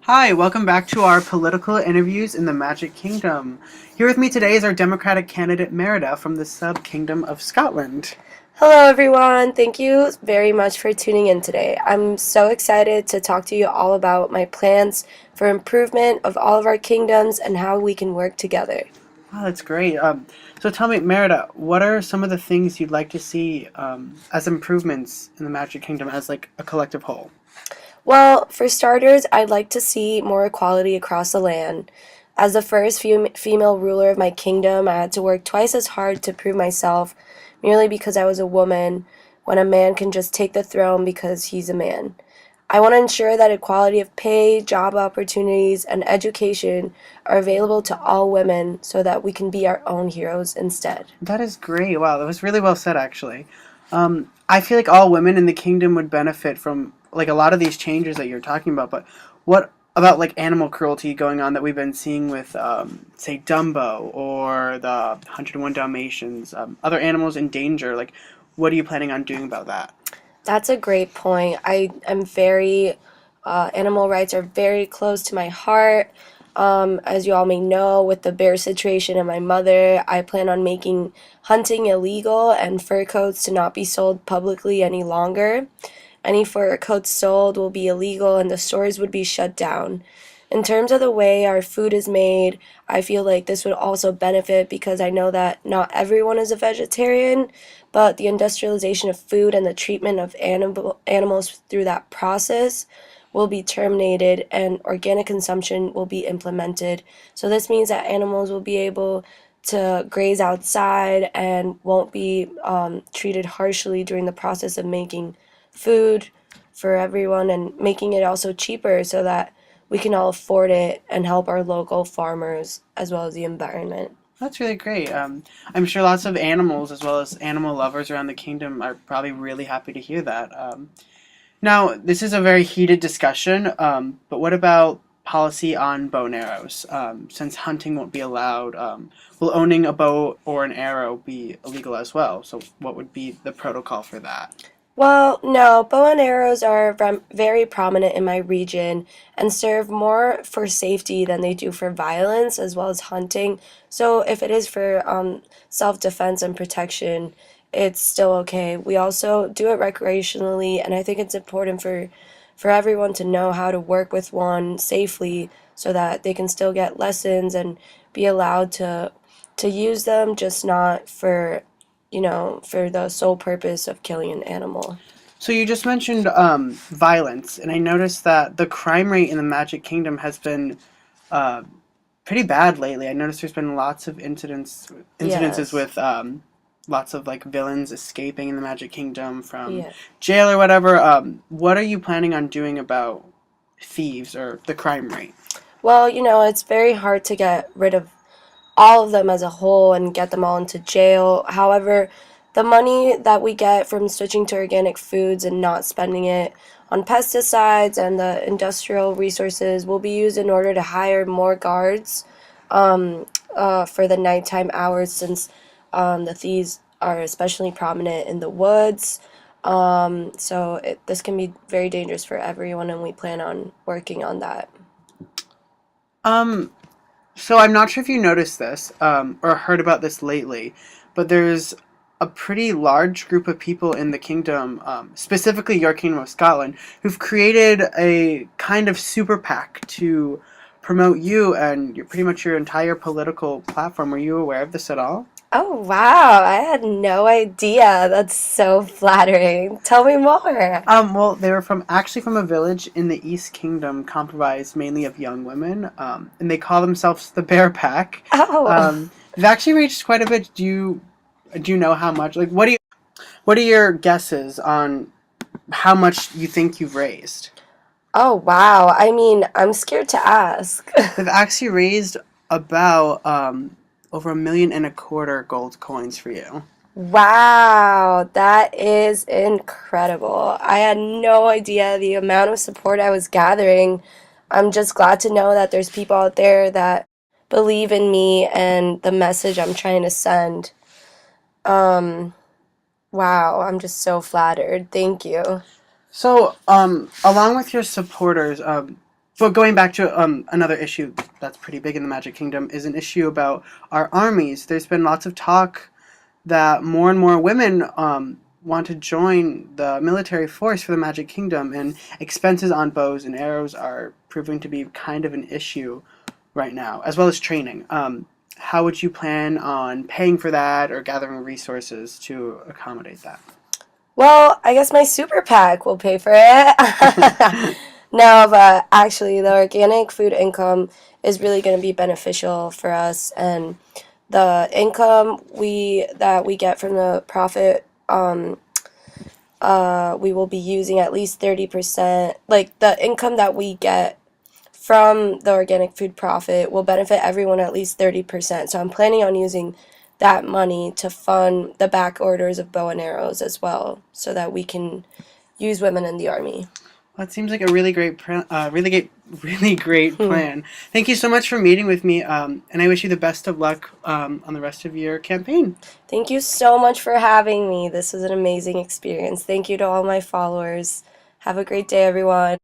Hi, welcome back to our political interviews in the Magic Kingdom. Here with me today is our Democratic candidate Merida from the Sub-Kingdom of Scotland. Hello, everyone. Thank you very much for tuning in today. I'm so excited to talk to you all about my plans for improvement of all of our kingdoms and how we can work together. Wow, that's great. So tell me, Merida, what are some of the things you'd like to see as improvements in the Magic Kingdom as like a collective whole? Well, for starters, I'd like to see more equality across the land. As the first female ruler of my kingdom, I had to work twice as hard to prove myself merely because I was a woman, when a man can just take the throne because he's a man. I want to ensure that equality of pay, job opportunities, and education are available to all women so that we can be our own heroes instead. That is great. Wow, that was really well said, actually. I feel like all women in the kingdom would benefit from like a lot of these changes that you're talking about. But what about like animal cruelty going on that we've been seeing with, say, Dumbo or the 101 Dalmatians, other animals in danger? Like, what are you planning on doing about that? That's a great point. I am very, animal rights are very close to my heart. As you all may know, with the bear situation and my mother, I plan on making hunting illegal and fur coats to not be sold publicly any longer. Any fur coats sold will be illegal and the stores would be shut down. In terms of the way our food is made, I feel like this would also benefit because I know that not everyone is a vegetarian, but the industrialization of food and the treatment of animals through that process will be terminated and organic consumption will be implemented. So this means that animals will be able to graze outside and won't be treated harshly during the process of making food for everyone and making it also cheaper so that we can all afford it and help our local farmers as well as the environment. That's really great. I'm sure lots of animals, as well as animal lovers around the kingdom, are probably really happy to hear that. Now, this is a very heated discussion, but what about policy on bow and arrows? Since hunting won't be allowed, will owning a bow or an arrow be illegal as well? So, what would be the protocol for that? Well, no, bow and arrows are very prominent in my region and serve more for safety than they do for violence as well as hunting. So if it is for self-defense and protection, it's still okay. We also do it recreationally, and I think it's important for everyone to know how to work with one safely so that they can still get lessons and be allowed to use them, just not for for the sole purpose of killing an animal. So, you just mentioned violence, and I noticed that the crime rate in the Magic Kingdom has been uh, pretty bad lately. I noticed there's been lots of incidences Yes. with lots of like villains escaping in the Magic Kingdom from Yeah. jail or whatever. What are you planning on doing about thieves or the crime rate? Well, it's very hard to get rid of all of them as a whole and get them all into jail. However, the money that we get from switching to organic foods and not spending it on pesticides and the industrial resources will be used in order to hire more guards for the nighttime hours since the thieves are especially prominent in the woods. This can be very dangerous for everyone, and we plan on working on that. Um, so I'm not sure if you noticed this or heard about this lately, but there's a pretty large group of people in the kingdom, specifically your kingdom of Scotland, who've created a kind of super PAC to promote you and pretty much your entire political platform. Were you aware of this at all? Oh, wow. I had no idea. That's so flattering. Tell me more. Well, they were from actually from a village in the East Kingdom, comprised mainly of young women, and they call themselves the Bear Pack. Oh. They've actually reached quite a bit. Do you know how much? Like, what are your guesses on how much you think you've raised? Oh, wow. I mean, I'm scared to ask. They've actually raised about over 1.25 million gold coins for you. Wow, that is incredible. I had no idea the amount of support I was gathering. I'm just glad to know that there's people out there that believe in me and the message I'm trying to send. Um, wow, I'm just so flattered. Thank you. So, along with your supporters, But going back to another issue that's pretty big in the Magic Kingdom is an issue about our armies. There's been lots of talk that more and more women want to join the military force for the Magic Kingdom, and expenses on bows and arrows are proving to be kind of an issue right now, as well as training. How would you plan on paying for that or gathering resources to accommodate that? Well, I guess my super PAC will pay for it. No, but actually, the organic food income is really going to be beneficial for us, and the income we get from the profit, we will be using at least 30%. Like the income that we get from the organic food profit will benefit everyone at least 30%. So I'm planning on using that money to fund the back orders of bow and arrows as well, so that we can use women in the army. Well, it seems like a really great Hmm. plan. Thank you so much for meeting with me, and I wish you the best of luck on the rest of your campaign. Thank you so much for having me. This was an amazing experience. Thank you to all my followers. Have a great day, everyone.